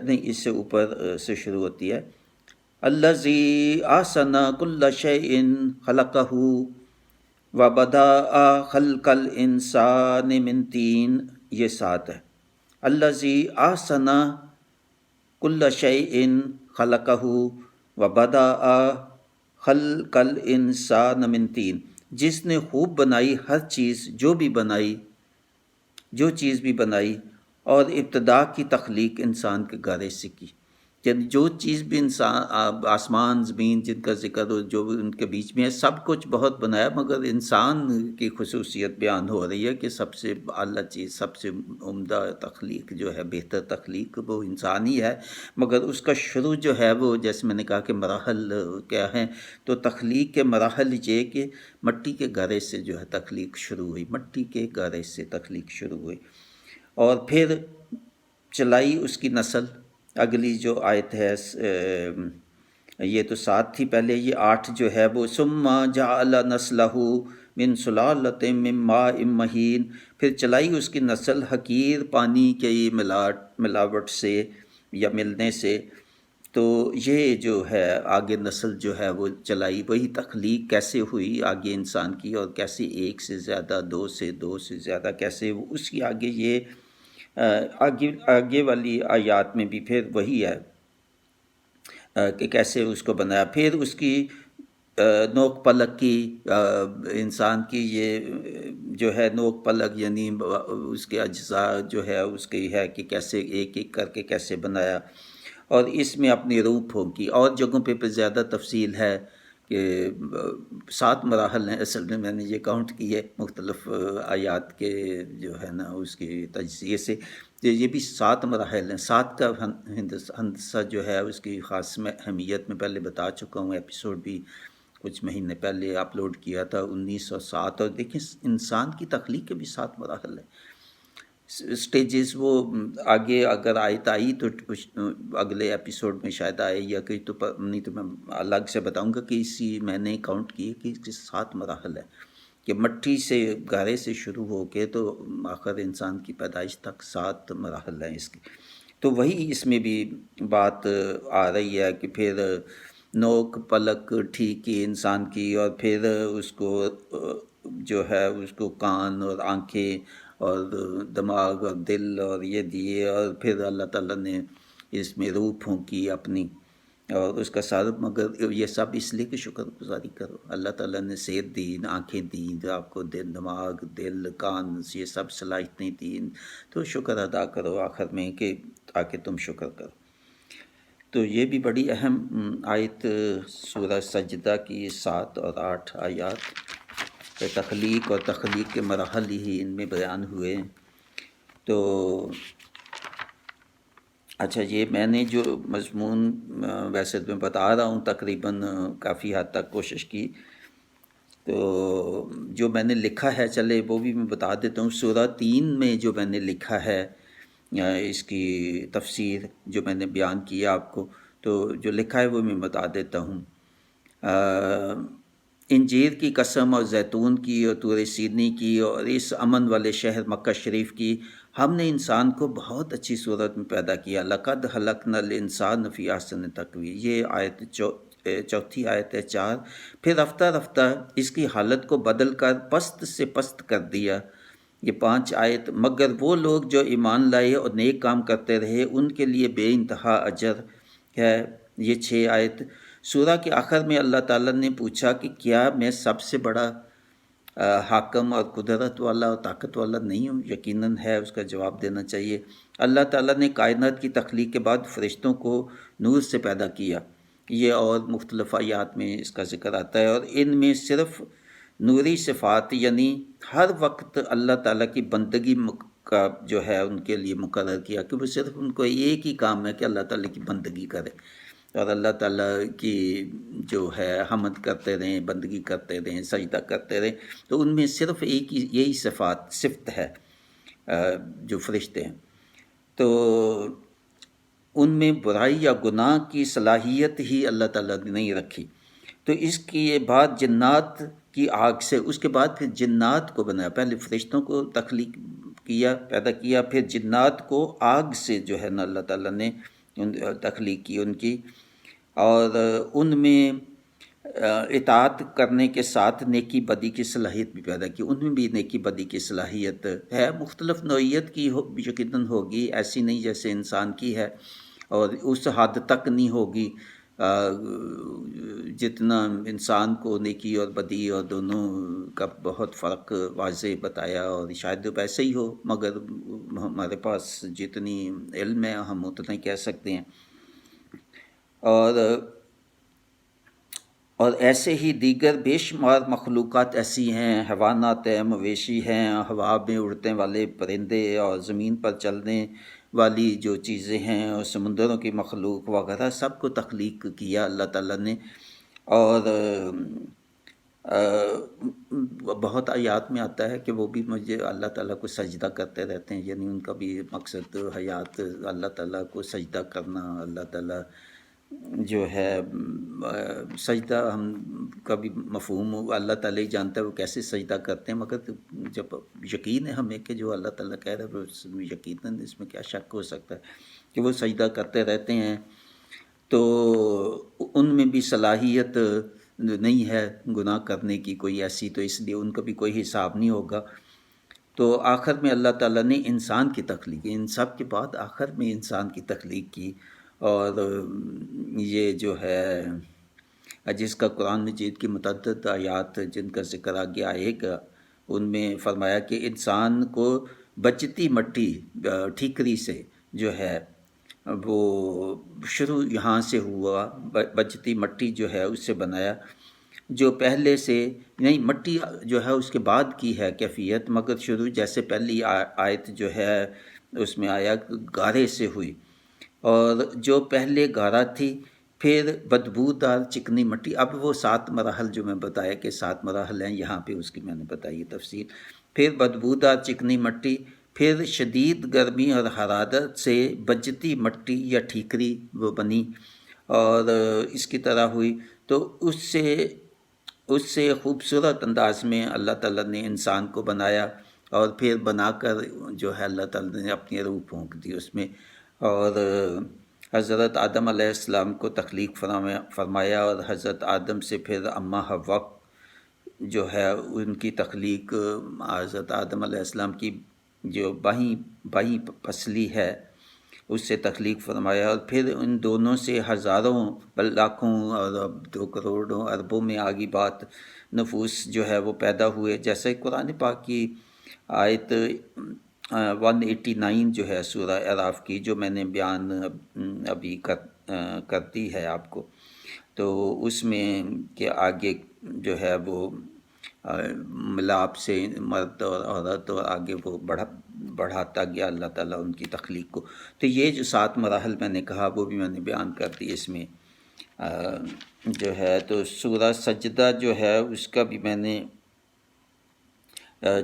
نہیں، اس سے اوپر سے شروع ہوتی ہے الَّذِي أَحْسَنَ كُلَّ شَيْءٍ خَلَقَهُ وَبَدَأَ خَلْقَ الْإِنسَانِ مِنْ طِينٍ، یہ 7 ہے۔ الَّذِي أَحْسَنَ كُلَّ شَيْءٍ خَلَقَهُ وَبَدَأَ خَلْقَ الْإِنسَانَ مِنْ طِينٍ، جس نے خوب بنائی ہر چیز، جو چیز بھی بنائی، اور ابتدا کی تخلیق انسان کے گارے سے کی، یعنی جو چیز بھی انسان، آسمان زمین جن کا ذکر ہو، جو ان کے بیچ میں ہے، سب کچھ بہت بنایا، مگر انسان کی خصوصیت بیان ہو رہی ہے کہ سب سے اعلیٰ چیز، سب سے عمدہ تخلیق جو ہے، بہتر تخلیق وہ انسان ہی ہے۔ مگر اس کا شروع جو ہے وہ، جیسے میں نے کہا کہ مراحل کیا ہیں، تو تخلیق کے مراحل یہ کہ مٹی کے گارے سے جو ہے تخلیق شروع ہوئی، مٹی کے گارے سے تخلیق شروع ہوئی، اور پھر چلائی اس کی نسل، اگلی جو آیت ہے یہ تو 7 تھی پہلے، یہ 8 جو ہے وہ ثم جعل نسلہ من سلالۃ من ماء مہین، پھر چلائی اس کی نسل حقیر پانی کی ملاوٹ سے یا ملنے سے. تو یہ جو ہے آگے نسل جو ہے وہ چلائی، وہی تخلیق کیسے ہوئی آگے انسان کی، اور کیسے 1 سے زیادہ، 2 سے زیادہ، کیسے اس کی آگے یہ آگے والی آیات میں بھی پھر وہی ہے کہ کیسے اس کو بنایا. پھر اس کی نوک پلک کی، انسان کی یہ جو ہے نوک پلک، یعنی اس کے اجزاء جو ہے اس کی ہے کہ کیسے ایک ایک کر کے کیسے بنایا، اور اس میں اپنی روح پھونکی. اور جگہوں پہ زیادہ تفصیل ہے کہ 7 مراحل ہیں اصل میں نے یہ کاؤنٹ کی ہے مختلف آیات کے جو ہے نا اس کی تجزیے سے. یہ بھی 7 مراحل ہیں. 7 کا ہندسہ جو ہے اس کی خاص میں اہمیت میں پہلے بتا چکا ہوں، ایپیسوڈ بھی کچھ مہینے پہلے اپلوڈ کیا تھا 1907. اور دیکھیں انسان کی تخلیق کے بھی 7 مراحل ہیں، سٹیجز. وہ آگے اگر آیت آئی تو اگلے ایپیسوڈ میں شاید آئے یا کہیں تو نہیں، تو میں الگ سے بتاؤں گا کہ اسی میں نے کاؤنٹ کی کہ اس کے 7 مراحل ہیں، کہ مٹی سے گارے سے شروع ہو کے تو آخر انسان کی پیدائش تک 7 مراحل ہیں اس کی. تو وہی اس میں بھی بات آ رہی ہے کہ پھر نوک پلک ٹھیک کی انسان کی، اور پھر اس کو جو ہے اس کو کان اور آنکھیں اور دماغ اور دل اور یہ دیے، اور پھر اللہ تعالیٰ نے اس میں روح پھونکی اپنی، اور اس کا سارا. مگر یہ سب اس لیے کہ شکر گزاری کرو. اللہ تعالیٰ نے صحت دی، آنکھیں دیں آپ کو، دماغ، دل، کان، یہ سب صلاحیتیں دیں، تو شکر ادا کرو آخر میں کہ تاکہ تم شکر کرو. تو یہ بھی بڑی اہم آیت سورہ سجدہ کی 7 اور 8 آیات، تخلیق اور تخلیق کے مراحل ہی ان میں بیان ہوئے. تو اچھا، یہ میں نے جو مضمون ویسے میں بتا رہا ہوں تقریباً کافی حد تک کوشش کی، تو جو میں نے لکھا ہے چلے وہ بھی میں بتا دیتا ہوں. سورہ 3 میں جو میں نے لکھا ہے اس کی تفسیر جو میں نے بیان کیا آپ کو، تو جو لکھا ہے وہ میں بتا دیتا ہوں. انجیر کی قسم اور زیتون کی اور طور سینی کی اور اس امن والے شہر مکہ شریف کی، ہم نے انسان کو بہت اچھی صورت میں پیدا کیا. لقد خلقنا الانسان فی احسن تقویم، یہ آیت چوتھی آیت ہے 4. پھر رفتہ رفتہ اس کی حالت کو بدل کر پست سے پست کر دیا، یہ 5 آیت. مگر وہ لوگ جو ایمان لائے اور نیک کام کرتے رہے ان کے لیے بے انتہا اجر ہے، یہ 6 آیت. سورہ کے آخر میں اللہ تعالیٰ نے پوچھا کہ کیا میں سب سے بڑا حاکم اور قدرت والا اور طاقت والا نہیں ہوں؟ یقیناً ہے، اس کا جواب دینا چاہیے. اللہ تعالیٰ نے کائنات کی تخلیق کے بعد فرشتوں کو نور سے پیدا کیا، یہ اور مختلف آیات میں اس کا ذکر آتا ہے. اور ان میں صرف نوری صفات، یعنی ہر وقت اللہ تعالیٰ کی بندگی کا جو ہے ان کے لیے مقرر کیا کہ وہ صرف ان کو ایک ہی کام ہے کہ اللہ تعالیٰ کی بندگی کرے اور اللہ تعالیٰ کی جو ہے حمد کرتے رہیں، بندگی کرتے رہیں، سجدہ کرتے رہیں. تو ان میں صرف ایک ہی یہی صفت ہے جو فرشتے ہیں. تو ان میں برائی یا گناہ کی صلاحیت ہی اللہ تعالیٰ نے نہیں رکھی. تو اس کی بعد جنات کی آگ سے، اس کے بعد پھر جنات کو بنایا. پہلے فرشتوں کو تخلیق کیا، پیدا کیا، پھر جنات کو آگ سے جو ہے نا اللہ تعالیٰ نے تخلیق کی ان کی، اور ان میں اطاعت کرنے کے ساتھ نیکی بدی کی صلاحیت بھی پیدا کی. ان میں بھی نیکی بدی کی صلاحیت ہے، مختلف نوعیت کی یقیناً ہوگی، ایسی نہیں جیسے انسان کی ہے، اور اس حد تک نہیں ہوگی جتنا انسان کو نیکی اور بدی اور دونوں کا بہت فرق واضح بتایا، اور شاید ویسے ہی ہو، مگر ہمارے پاس جتنی علم ہے ہم اتنا ہی کہہ سکتے ہیں. اور ایسے ہی دیگر بے شمار مخلوقات ایسی ہیں، حیوانات ہیں، مویشی ہیں، ہوا میں اڑنے والے پرندے اور زمین پر چلنے والی جو چیزیں ہیں اور سمندروں کی مخلوق وغیرہ، سب کو تخلیق کیا اللہ تعالیٰ نے. اور بہت آیات میں آتا ہے کہ وہ بھی مجھے اللہ تعالیٰ کو سجدہ کرتے رہتے ہیں، یعنی ان کا بھی مقصد حیات اللہ تعالیٰ کو سجدہ کرنا، اللہ تعالیٰ جو ہے سجدہ ہم کا بھی مفہوم اللہ تعالیٰ ہی جانتا ہے وہ کیسے سجدہ کرتے ہیں، مگر جب یقین ہے ہمیں کہ جو اللہ تعالیٰ کہہ رہا ہے یقیناً اس میں کیا شک ہو سکتا ہے کہ وہ سجدہ کرتے رہتے ہیں، تو ان میں بھی صلاحیت نہیں ہے گناہ کرنے کی کوئی ایسی، تو اس لیے ان کا بھی کوئی حساب نہیں ہوگا۔ تو آخر میں اللہ تعالیٰ نے انسان کی تخلیق، ان سب کے بعد آخر میں انسان کی تخلیق کی، اور یہ جو ہے جس کا قرآن مجید کی متعدد آیات جن کا ذکر آگے آئے گا، ان میں فرمایا کہ انسان کو بچتی مٹی ٹھیکری سے جو ہے وہ شروع یہاں سے ہوا، بچتی مٹی جو ہے اس سے بنایا، جو پہلے سے نہیں مٹی جو ہے اس کے بعد کی ہے کیفیت، مگر شروع جیسے پہلی آیت جو ہے اس میں آیا گارے سے ہوئی، اور جو پہلے گارا تھی پھر بدبودار چکنی مٹی۔ اب وہ 7 مراحل جو میں بتایا کہ 7 مراحل ہیں، یہاں پہ اس کی میں نے بتائی تفصیل۔ پھر بدبودار چکنی مٹی، پھر شدید گرمی اور حرارت سے بجتی مٹی یا ٹھیکری وہ بنی اور اس کی طرح ہوئی، تو اس سے خوبصورت انداز میں اللہ تعالیٰ نے انسان کو بنایا، اور پھر بنا کر جو ہے اللہ تعالیٰ نے اپنی روح پھونک دی اس میں، اور حضرت آدم علیہ السلام کو تخلیق فرمایا، اور حضرت آدم سے پھر اماں حوا جو ہے ان کی تخلیق، حضرت آدم علیہ السلام کی جو بائیں پسلی ہے اس سے تخلیق فرمایا، اور پھر ان دونوں سے ہزاروں لاکھوں اور اب 2 کروڑوں اربوں میں آگی بات نفوس جو ہے وہ پیدا ہوئے، جیسے قرآن پاک کی آیت 189 جو ہے سورہ اعراف کی، جو میں نے بیان ابھی کر دی ہے آپ کو، تو اس میں کہ آگے جو ہے وہ ملاپ سے مرد اور عورت، اور آگے وہ بڑھاتا گیا اللہ تعالیٰ ان کی تخلیق کو۔ تو یہ جو 7 مراحل میں نے کہا وہ بھی میں نے بیان کر دی اس میں جو ہے۔ تو سورہ سجدہ جو ہے اس کا بھی میں نے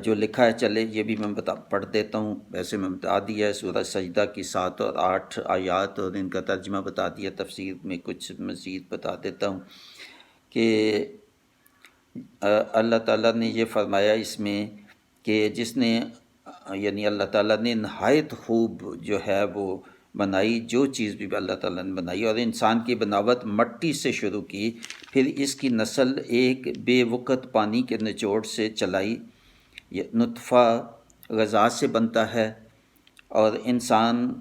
جو لکھا ہے، چلے یہ بھی میں پڑھ دیتا ہوں، ویسے میں بتا دیا ہے سورہ سجدہ کی 7 اور 8 آیات، اور ان کا ترجمہ بتا دیا، تفسیر میں کچھ مزید بتا دیتا ہوں کہ اللہ تعالیٰ نے یہ فرمایا اس میں کہ جس نے یعنی اللہ تعالیٰ نے نہایت خوب جو ہے وہ بنائی، جو چیز بھی اللہ تعالیٰ نے بنائی، اور انسان کی بناوٹ مٹی سے شروع کی، پھر اس کی نسل ایک بے وقت پانی کے نچوڑ سے چلائی، یہ نطفہ غذا سے بنتا ہے، اور انسان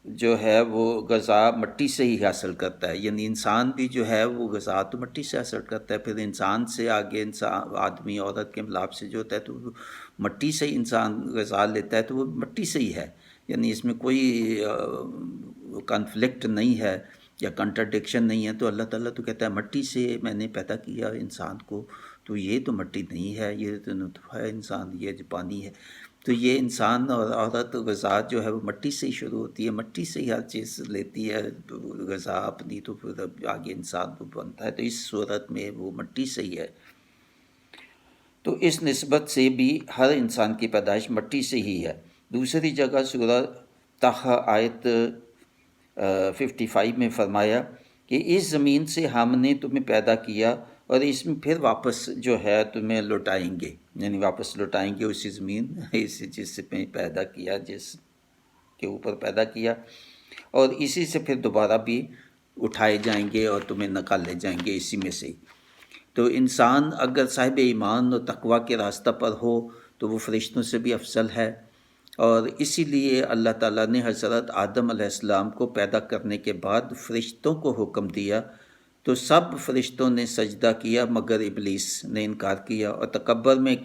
جو ہے وہ غذا مٹی سے ہی حاصل کرتا ہے، یعنی انسان بھی جو ہے وہ غذا تو مٹی سے حاصل کرتا ہے، پھر انسان سے آگے انسان آدمی عورت کے ملاپ سے جو ہوتا ہے تو وہ مٹی سے ہی انسان غذا لیتا ہے، تو وہ مٹی سے ہی ہے، یعنی اس میں کوئی کنفلکٹ نہیں ہے یا کنٹرڈکشن نہیں ہے۔ تو اللہ تعالیٰ تو کہتا ہے مٹی سے میں نے پیدا کیا انسان کو، تو یہ تو مٹی نہیں ہے، یہ تو نطفہ ہے انسان، یہ جو پانی ہے، تو یہ انسان اور عورت غذا جو ہے وہ مٹی سے ہی شروع ہوتی ہے، مٹی سے ہی ہر چیز لیتی ہے غذا اپنی، تو پھر آگے انسان کو بنتا ہے، تو اس صورت میں وہ مٹی سے ہی ہے۔ تو اس نسبت سے بھی ہر انسان کی پیدائش مٹی سے ہی ہے۔ دوسری جگہ سورہ طٰ آیت 55 میں فرمایا کہ اس زمین سے ہم نے تمہیں پیدا کیا اور اس میں پھر واپس جو ہے تمہیں لوٹائیں گے، یعنی واپس لوٹائیں گے اسی زمین جس میں پیدا کیا، جس کے اوپر پیدا کیا، اور اسی سے پھر دوبارہ بھی اٹھائے جائیں گے اور تمہیں نکالے جائیں گے اسی میں سے۔ تو انسان اگر صاحب ایمان اور تقوی کے راستہ پر ہو تو وہ فرشتوں سے بھی افضل ہے، اور اسی لیے اللہ تعالیٰ نے حضرت آدم علیہ السلام کو پیدا کرنے کے بعد فرشتوں کو حکم دیا، تو سب فرشتوں نے سجدہ کیا مگر ابلیس نے انکار کیا، اور تکبر میں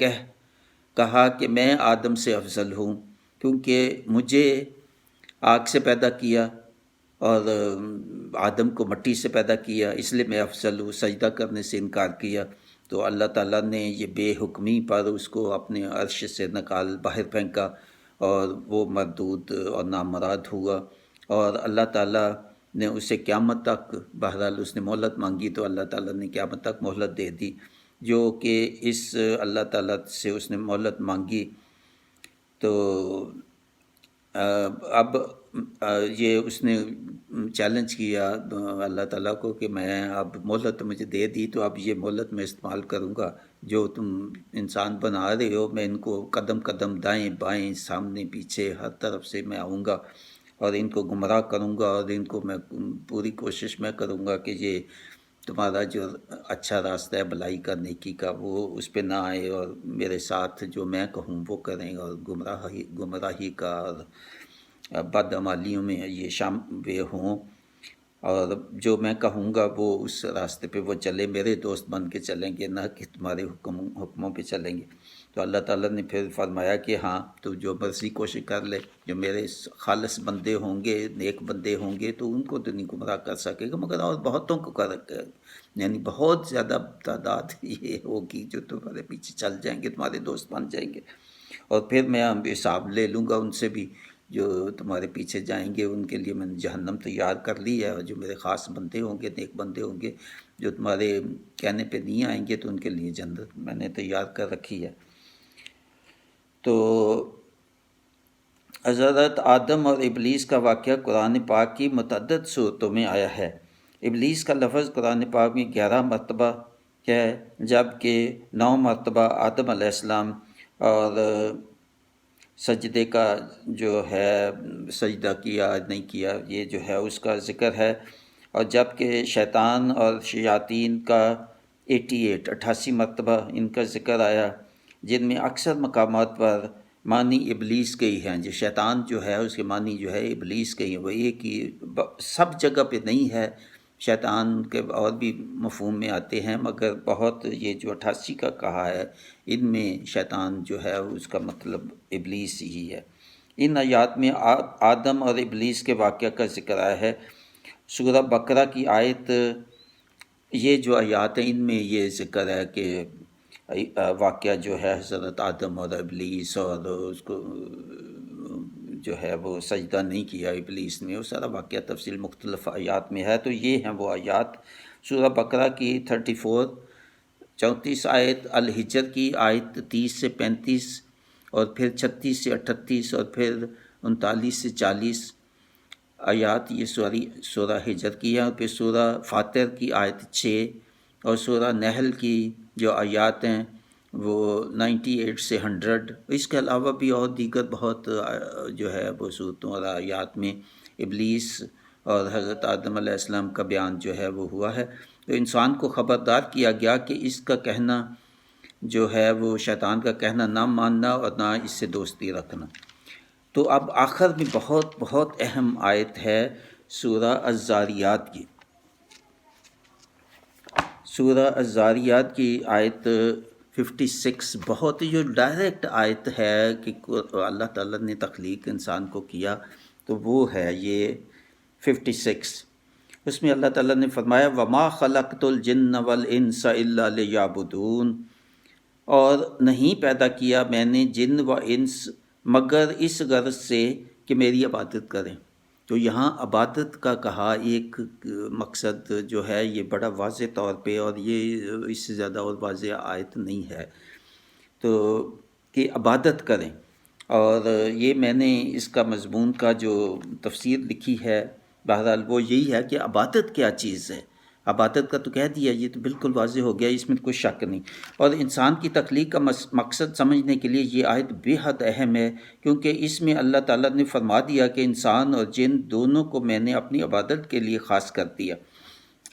کہا کہ میں آدم سے افضل ہوں، کیونکہ مجھے آگ سے پیدا کیا اور آدم کو مٹی سے پیدا کیا، اس لیے میں افضل ہوں، سجدہ کرنے سے انکار کیا۔ تو اللہ تعالیٰ نے یہ بے حکمی پر اس کو اپنے عرش سے باہر پھینکا، اور وہ مردود اور نامراد ہوا، اور اللہ تعالیٰ نے اسے قیامت تک، بہرحال اس نے مہلت مانگی تو اللہ تعالیٰ نے قیامت تک مہلت دے دی، جو کہ اس اللہ تعالیٰ سے اس نے مہلت مانگی، تو اب یہ اس نے چیلنج کیا اللہ تعالیٰ کو کہ میں اب مہلت مجھے دے دی، تو اب یہ مہلت میں استعمال کروں گا، جو تم انسان بنا رہے ہو میں ان کو قدم قدم دائیں بائیں سامنے پیچھے ہر طرف سے میں آؤں گا اور ان کو گمراہ کروں گا، اور ان کو میں پوری کوشش میں کروں گا کہ یہ تمہارا جو اچھا راستہ ہے بھلائی کا نیکی کا وہ اس پہ نہ آئے، اور میرے ساتھ جو میں کہوں وہ کریں، اور گمراہی کا اور بدعمالیوں میں یہ شامل ہوں، اور جو میں کہوں گا وہ اس راستے پہ وہ چلے، میرے دوست بن کے چلیں گے، نہ کہ تمہارے حکموں پہ چلیں گے۔ تو اللہ تعالیٰ نے پھر فرمایا کہ ہاں تو جو مرضی کوشش کر لے، جو میرے خالص بندے ہوں گے، نیک بندے ہوں گے، تو ان کو تو نہیں گمراہ کر سکے گا، مگر اور بہتوں کو یعنی بہت زیادہ تعداد یہ ہوگی جو تمہارے پیچھے چل جائیں گے، تمہارے دوست بن جائیں گے، اور پھر میں حساب لے لوں گا ان سے بھی، جو تمہارے پیچھے جائیں گے ان کے لیے میں نے جہنم تیار کر لی ہے، اور جو میرے خاص بندے ہوں گے، نیک بندے ہوں گے، جو تمہارے کہنے پہ نہیں آئیں گے، تو ان کے لیے جنت میں نے تیار کر رکھی ہے۔ تو حضرت آدم اور ابلیس کا واقعہ قرآن پاک کی متعدد صورتوں میں آیا ہے۔ ابلیس کا لفظ قرآن پاک میں 11 مرتبہ ہے، جبکہ 9 مرتبہ آدم علیہ السلام اور سجدے کا جو ہے سجدہ کیا نہیں کیا یہ جو ہے اس کا ذکر ہے، اور جبکہ شیطان اور شیاطین کا 88 مرتبہ ان کا ذکر آیا، جن میں اکثر مقامات پر معنی ابلیس کے ہی ہیں، جو شیطان جو ہے اس کے معنی جو ہے ابلیس کے ہی، وہ ایک ہی سب جگہ پہ نہیں ہے، شیطان کے اور بھی مفہوم میں آتے ہیں، مگر بہت یہ جو 88 کا کہا ہے ان میں شیطان جو ہے اس کا مطلب ابلیس ہی ہے۔ ان آیات میں آدم اور ابلیس کے واقعہ کا ذکر آیا ہے۔ سورہ بقرہ کی آیت یہ جو آیات ہیں ان میں یہ ذکر ہے کہ واقعہ جو ہے حضرت آدم اور ابلیس، اور اس کو جو ہے وہ سجدہ نہیں کیا ابلیس نے، وہ سارا واقعہ تفصیل مختلف آیات میں ہے۔ تو یہ ہیں وہ آیات، سورہ بقرہ کی 34 آیت، الحجر کی آیت 30 سے 35، اور پھر 36 سے 38، اور پھر 39 سے 40 آیات یہ سورہ حجر کی ہے، اور پھر سورہ فاطر کی آیت 6، اور سورہ نحل کی جو آیات ہیں وہ 98 سے 100۔ اس کے علاوہ بھی اور دیگر بہت جو ہے وہ صورتوں اور آیات میں ابلیس اور حضرت آدم علیہ السلام کا بیان جو ہے وہ ہوا ہے۔ تو انسان کو خبردار کیا گیا کہ اس کا کہنا جو ہے وہ شیطان کا کہنا نہ ماننا اور نہ اس سے دوستی رکھنا۔ تو اب آخر میں بہت بہت اہم آیت ہے سورہ الذاریات کی۔ سورہ الذاریات کی آیت 56 بہت ہی جو ڈائریکٹ آیت ہے کہ اللہ تعالیٰ نے تخلیق انسان کو کیا، تو وہ ہے یہ 56۔ اس میں اللہ تعالیٰ نے فرمایا وَمَا خَلَقْتُ الْجِنَّ وَالْإِنسَ إِلَّا لِيَعْبُدُونَ، اور نہیں پیدا کیا میں نے جن و انس مگر اس غرض سے کہ میری عبادت کریں۔ تو یہاں عبادت کا کہا ایک مقصد جو ہے یہ بڑا واضح طور پہ، اور یہ اس سے زیادہ اور واضح آیت نہیں ہے، تو کہ عبادت کریں۔ اور یہ میں نے اس کا مضمون کا جو تفسیر لکھی ہے بہرحال وہ یہی ہے کہ عبادت کیا چیز ہے۔ عبادت کا تو کہہ دیا، یہ تو بالکل واضح ہو گیا، اس میں کوئی شک نہیں۔ اور انسان کی تخلیق کا مقصد سمجھنے کے لیے یہ آیت بے حد اہم ہے، کیونکہ اس میں اللہ تعالیٰ نے فرما دیا کہ انسان اور جن دونوں کو میں نے اپنی عبادت کے لیے خاص کر دیا،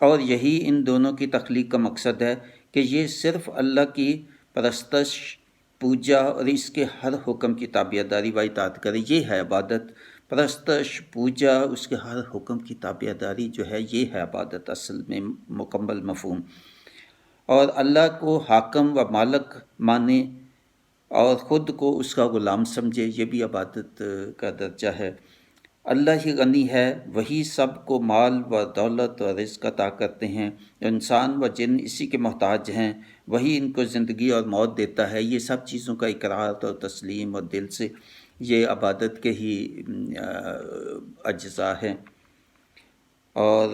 اور یہی ان دونوں کی تخلیق کا مقصد ہے کہ یہ صرف اللہ کی پرستش، پوجا اور اس کے ہر حکم کی تابعداری و اطاعت کرے۔ یہ ہے عبادت، پرستش، پوجا، اس کے ہر حکم کی تابعداری جو ہے یہ ہے عبادت اصل میں مکمل مفہوم۔ اور اللہ کو حاکم و مالک مانے اور خود کو اس کا غلام سمجھے، یہ بھی عبادت کا درجہ ہے۔ اللہ ہی غنی ہے، وہی سب کو مال و دولت و رزق عطا کرتے ہیں، انسان و جن اسی کے محتاج ہیں، وہی ان کو زندگی اور موت دیتا ہے۔ یہ سب چیزوں کا اقرار اور تسلیم اور دل سے، یہ عبادت کے ہی اجزاء ہیں۔ اور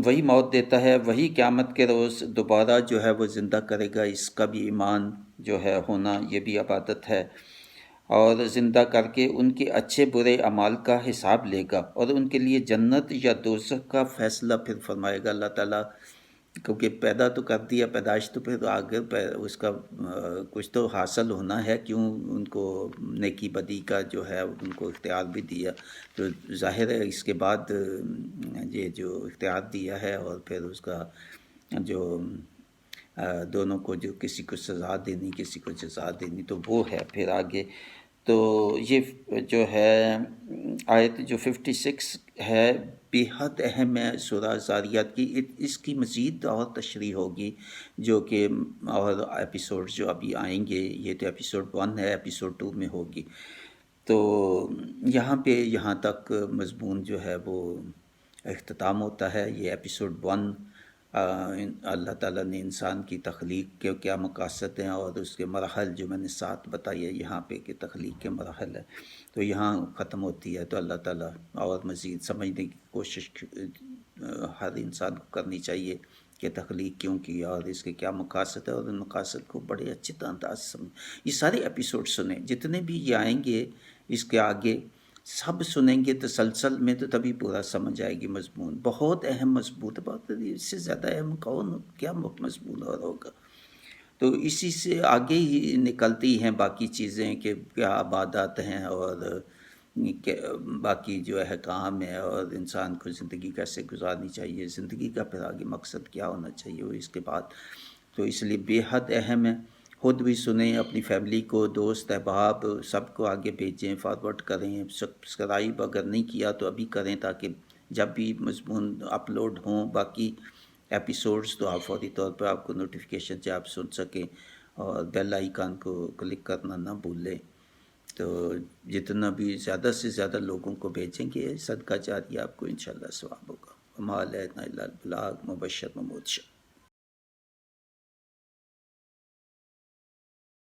وہی موت دیتا ہے، وہی قیامت کے روز دوبارہ جو ہے وہ زندہ کرے گا، اس کا بھی ایمان جو ہے ہونا، یہ بھی عبادت ہے، اور زندہ کر کے ان کے اچھے برے اعمال کا حساب لے گا اور ان کے لیے جنت یا دوزخ کا فیصلہ پھر فرمائے گا اللہ تعالیٰ، کیونکہ پیدا تو کر دیا، پیدائش تو پھر آگے اس کا کچھ تو حاصل ہونا ہے، کیوں ان کو نیکی بدی کا جو ہے ان کو اختیار بھی دیا، تو ظاہر ہے اس کے بعد یہ جو اختیار دیا ہے اور پھر اس کا جو دونوں کو جو کسی کو سزا دینی کسی کو جزا دینی تو وہ ہے پھر آگے. تو یہ جو ہے آیت جو 56 ہے بے حد اہم ہے سورہ زاریات کی. اس کی مزید اور تشریح ہوگی جو کہ اور ایپیسوڈ جو ابھی آئیں گے، یہ تو ایپیسوڈ 1 ہے، ایپیسوڈ 2 میں ہوگی. تو یہاں تک مضمون جو ہے وہ اختتام ہوتا ہے. یہ ایپیسوڈ 1 اللہ تعالیٰ نے انسان کی تخلیق کے کیا مقاصد ہیں اور اس کے مراحل جو میں نے 7 بتائی ہے یہاں پہ کہ تخلیق کے مراحل ہے، تو یہاں ختم ہوتی ہے. تو اللہ تعالیٰ اور مزید سمجھنے کی کوشش ہر انسان کو کرنی چاہیے کہ تخلیق کیوں کی اور اس کے کیا مقاصد ہے، اور ان مقاصد کو بڑے اچھے انداز سے یہ سارے ایپیسوڈ سنیں جتنے بھی یہ آئیں گے، اس کے آگے سب سنیں گے تسلسل میں تو تبھی پورا سمجھ آئے گی. مضمون بہت اہم مضمون ہے، بہت اس سے زیادہ اہم کیا مضمون اور ہوگا. تو اسی سے آگے ہی نکلتی ہیں باقی چیزیں کہ کیا عبادات ہیں اور باقی جو احکام ہے اور انسان کو زندگی کیسے گزارنی چاہیے، زندگی کا پھر آگے مقصد کیا ہونا چاہیے وہ اس کے بعد. تو اس لیے بے حد اہم ہے. خود بھی سنیں، اپنی فیملی کو، دوست احباب سب کو آگے بھیجیں، فارورڈ کریں. سبسکرائب اگر نہیں کیا تو ابھی کریں تاکہ جب بھی مضمون اپلوڈ ہوں باقی ایپیسوڈز تو آپ فوری طور پہ آپ کو نوٹیفیکیشن سے آپ سن سکیں، اور بیل آئیکن کو کلک کرنا نہ بھولیں. تو جتنا بھی زیادہ سے زیادہ لوگوں کو بھیجیں گے صدقہ جاریہ آپ کو انشاءاللہ ثواب ہوگا. وما علینا الا البلاغ، مبشر مموت.